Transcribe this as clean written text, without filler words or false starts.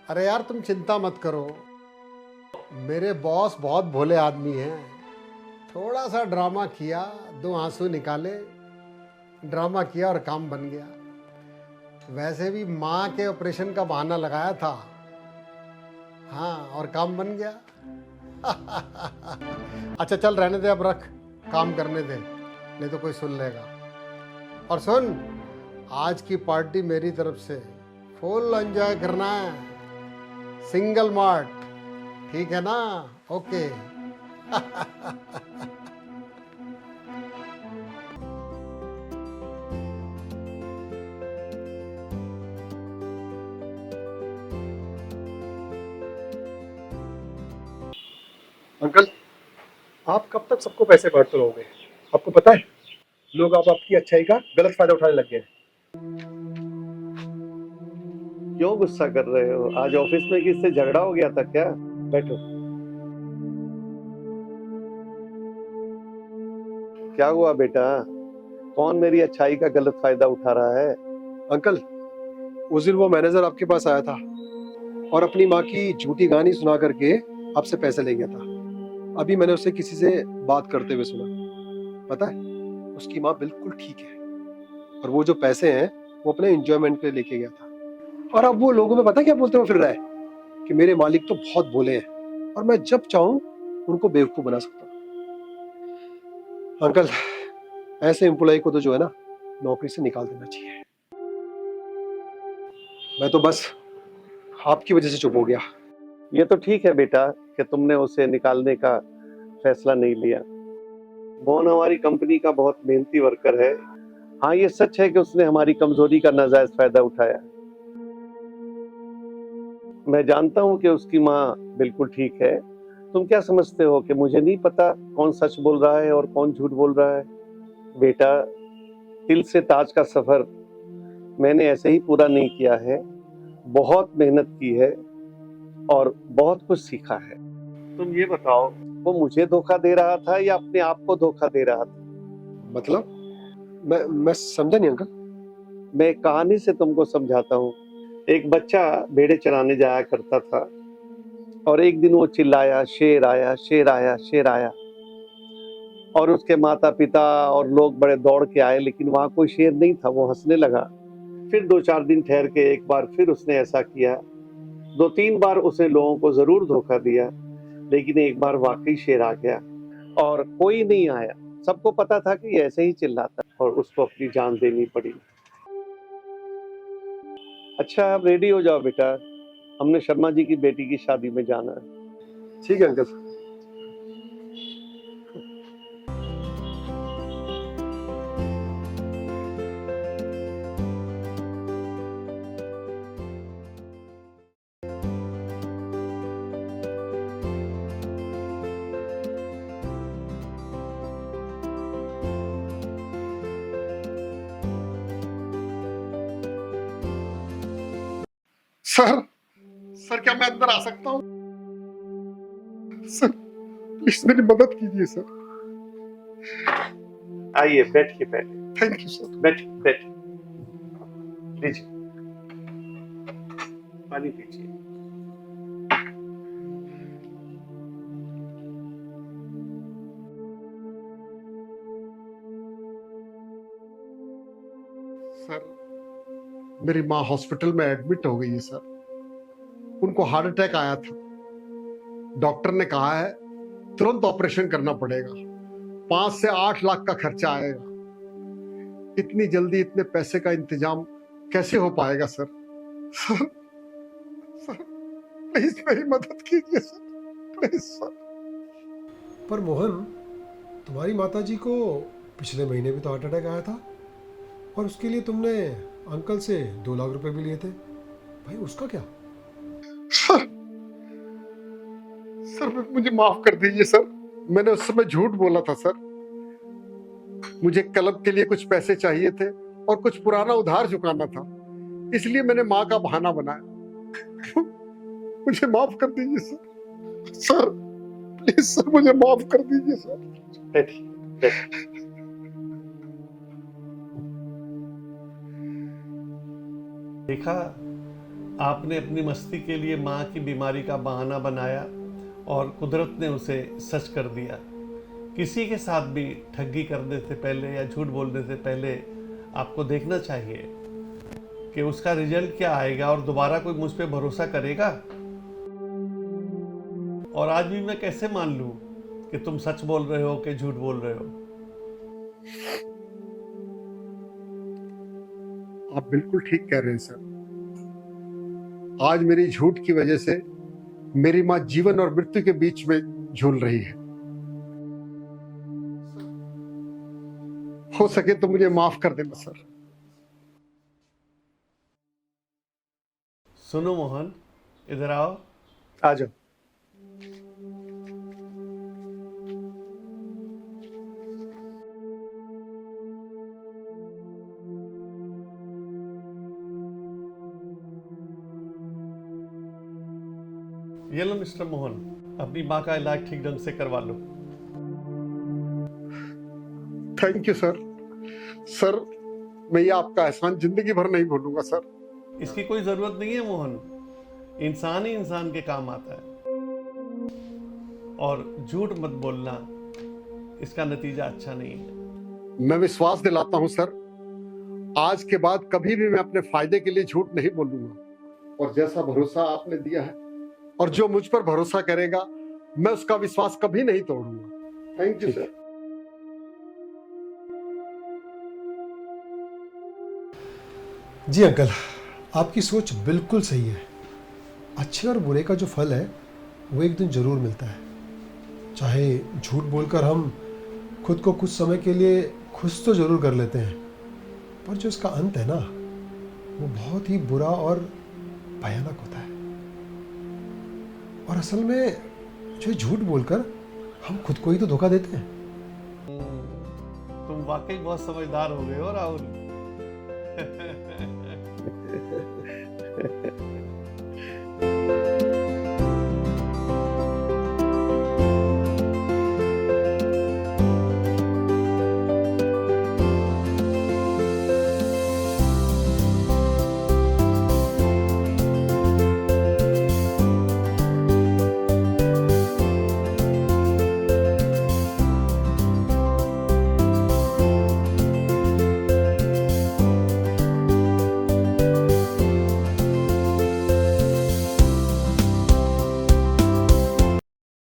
अरे यार तुम चिंता मत करो, मेरे बॉस बहुत भोले आदमी हैं। थोड़ा सा ड्रामा किया, दो आंसू निकाले, ड्रामा किया और काम बन गया। वैसे भी माँ के ऑपरेशन का बहाना लगाया था। हाँ, और काम बन गया। अच्छा चल रहने दे, अब रख, काम करने दे, नहीं तो कोई सुन लेगा। और सुन, आज की पार्टी मेरी तरफ से, फुल एंजॉय करना है, सिंगल मार्ट, ठीक है ना? ओके। अंकल, आप कब तक सबको पैसे बांटते रहोगे? आपको पता है लोग आप आपकी अच्छाई का गलत फायदा उठाने लग गए हैं। क्यों गुस्सा कर रहे हो? आज ऑफिस में किससे झगड़ा हो गया था क्या? बैठो। क्या हुआ बेटा? कौन मेरी अच्छाई का गलत फायदा उठा रहा है? अंकल, उस दिन वो मैनेजर आपके पास आया था और अपनी माँ की झूठी कहानी सुना करके आपसे पैसे ले गया था। अभी मैंने उसे किसी से बात करते हुए सुना। पता है, उसकी माँ बिल्कुल ठीक है और वो जो पैसे हैं वो अपने एंजॉयमेंट के लिए लेके गया था। और अब वो लोगों में पता है क्या बोलते हुए फिर रहा है कि मेरे मालिक तो बहुत भोले हैं और मैं जब चाहूं उनको बेवकूफ बना सकता हूँ। अंकल, ऐसे एम्प्लॉय को तो जो है ना, नौकरी से निकाल देना चाहिए। मैं तो बस आपकी वजह से चुप हो गया। ये तो ठीक है बेटा कि तुमने उसे निकालने का फैसला नहीं लिया। मोहन हमारी कंपनी का बहुत मेहनती वर्कर है। हाँ, ये सच है कि उसने हमारी कमजोरी का नाजायज फायदा उठाया। मैं जानता हूँ कि उसकी माँ बिल्कुल ठीक है। तुम क्या समझते हो कि मुझे नहीं पता कौन सच बोल रहा है और कौन झूठ बोल रहा है? बेटा, दिल से ताज का सफर मैंने ऐसे ही पूरा नहीं किया है। बहुत मेहनत की है और बहुत कुछ सीखा है। तुम ये बताओ, वो मुझे धोखा दे रहा था या अपने आप को धोखा दे रहा था? मतलब मैं समझा नहीं अंकल। मैं एक कहानी से तुमको समझाता हूँ। एक बच्चा भेड़े चराने जाया करता था और एक दिन वो चिल्लाया, शेर आया, शेर आया, शेर आया। और उसके माता पिता और लोग बड़े दौड़ के आए, लेकिन वहां कोई शेर नहीं था। वो हंसने लगा। फिर 2-4 दिन ठहर के एक बार फिर उसने ऐसा किया। 2-3 बार उसने लोगों को जरूर धोखा दिया, लेकिन एक बार वाकई शेर आ गया और कोई नहीं आया। सबको पता था कि ऐसे ही चिल्लाता और उसको अपनी जान देनी पड़ी। अच्छा, आप रेडी हो जाओ बेटा, हमने शर्मा जी की बेटी की शादी में जाना है। ठीक है अंकल। सर, सर क्या मैं अंदर आ सकता हूँ? सर प्लीज मेरी मदद कीजिए सर। आइए, बैठिए बैठिए। Thank you sir. बैठिए बैठिए। लीजिए, पानी पीजिए। सर, मेरी माँ हॉस्पिटल में एडमिट हो गई है सर। उनको हार्ट अटैक आया था। डॉक्टर ने कहा है तुरंत ऑपरेशन करना पड़ेगा, 5 से 8 लाख का खर्चा आएगा। इतनी जल्दी इतने पैसे का इंतजाम कैसे हो पाएगा सर? सर, सर प्लीज मेरी मदद कीजिए सर, प्लीज सर। पर मोहन, तुम्हारी माताजी को पिछले महीने भी तो हार्ट अटैक आया था और उसके लिए तुमने अंकल से 2 लाख रुपए भी लिए थे। भाई उसका क्या? सर, सर मुझे माफ कर दीजिए सर, मैंने उस समय झूठ बोला था सर। मुझे क्लब के लिए कुछ पैसे चाहिए थे और कुछ पुराना उधार चुकाना था, इसलिए मैंने माँ का बहाना बनाया। मुझे माफ कर दीजिए सर। सर प्लीज सर, मुझे माफ कर दीजिए सर। बैठिए बैठिए। देखा, आपने अपनी मस्ती के लिए माँ की बीमारी का बहाना बनाया और कुदरत ने उसे सच कर दिया। किसी के साथ भी ठगी करने से पहले या झूठ बोलने से पहले आपको देखना चाहिए कि उसका रिजल्ट क्या आएगा और दोबारा कोई मुझ पे भरोसा करेगा। और आज भी मैं कैसे मान लूं कि तुम सच बोल रहे हो कि झूठ बोल रहे हो। आप बिल्कुल ठीक कह रहे हैं सर। आज मेरी झूठ की वजह से मेरी मां जीवन और मृत्यु के बीच में झूल रही है। हो सके तो मुझे माफ कर देना सर। सुनो मोहन, इधर आओ। आ जाओ। ये लो मिस्टर मोहन, अपनी माँ का इलाज ठीक ढंग से करवा लो। Thank you sir. सर, मैं ये आपका एहसान जिंदगी भर नहीं भूलूंगा सर। इसकी कोई जरूरत नहीं है मोहन, इंसान ही इंसान के काम आता है। और झूठ मत बोलना, इसका नतीजा अच्छा नहीं है। मैं विश्वास दिलाता हूं सर, आज के बाद कभी भी मैं अपने फायदे के लिए झूठ नहीं बोलूंगा। और जैसा भरोसा आपने दिया है और जो मुझ पर भरोसा करेगा, मैं उसका विश्वास कभी नहीं तोड़ूंगा। Thank you sir. जी अंकल, आपकी सोच बिल्कुल सही है। अच्छे और बुरे का जो फल है वो एक दिन जरूर मिलता है। चाहे झूठ बोलकर हम खुद को कुछ समय के लिए खुश तो जरूर कर लेते हैं, पर जो इसका अंत है ना, वो बहुत ही बुरा और भयानक होता है। और असल में जो झूठ बोलकर हम खुद को ही तो धोखा देते हैं। तुम वाकई बहुत समझदार हो गए हो राहुल।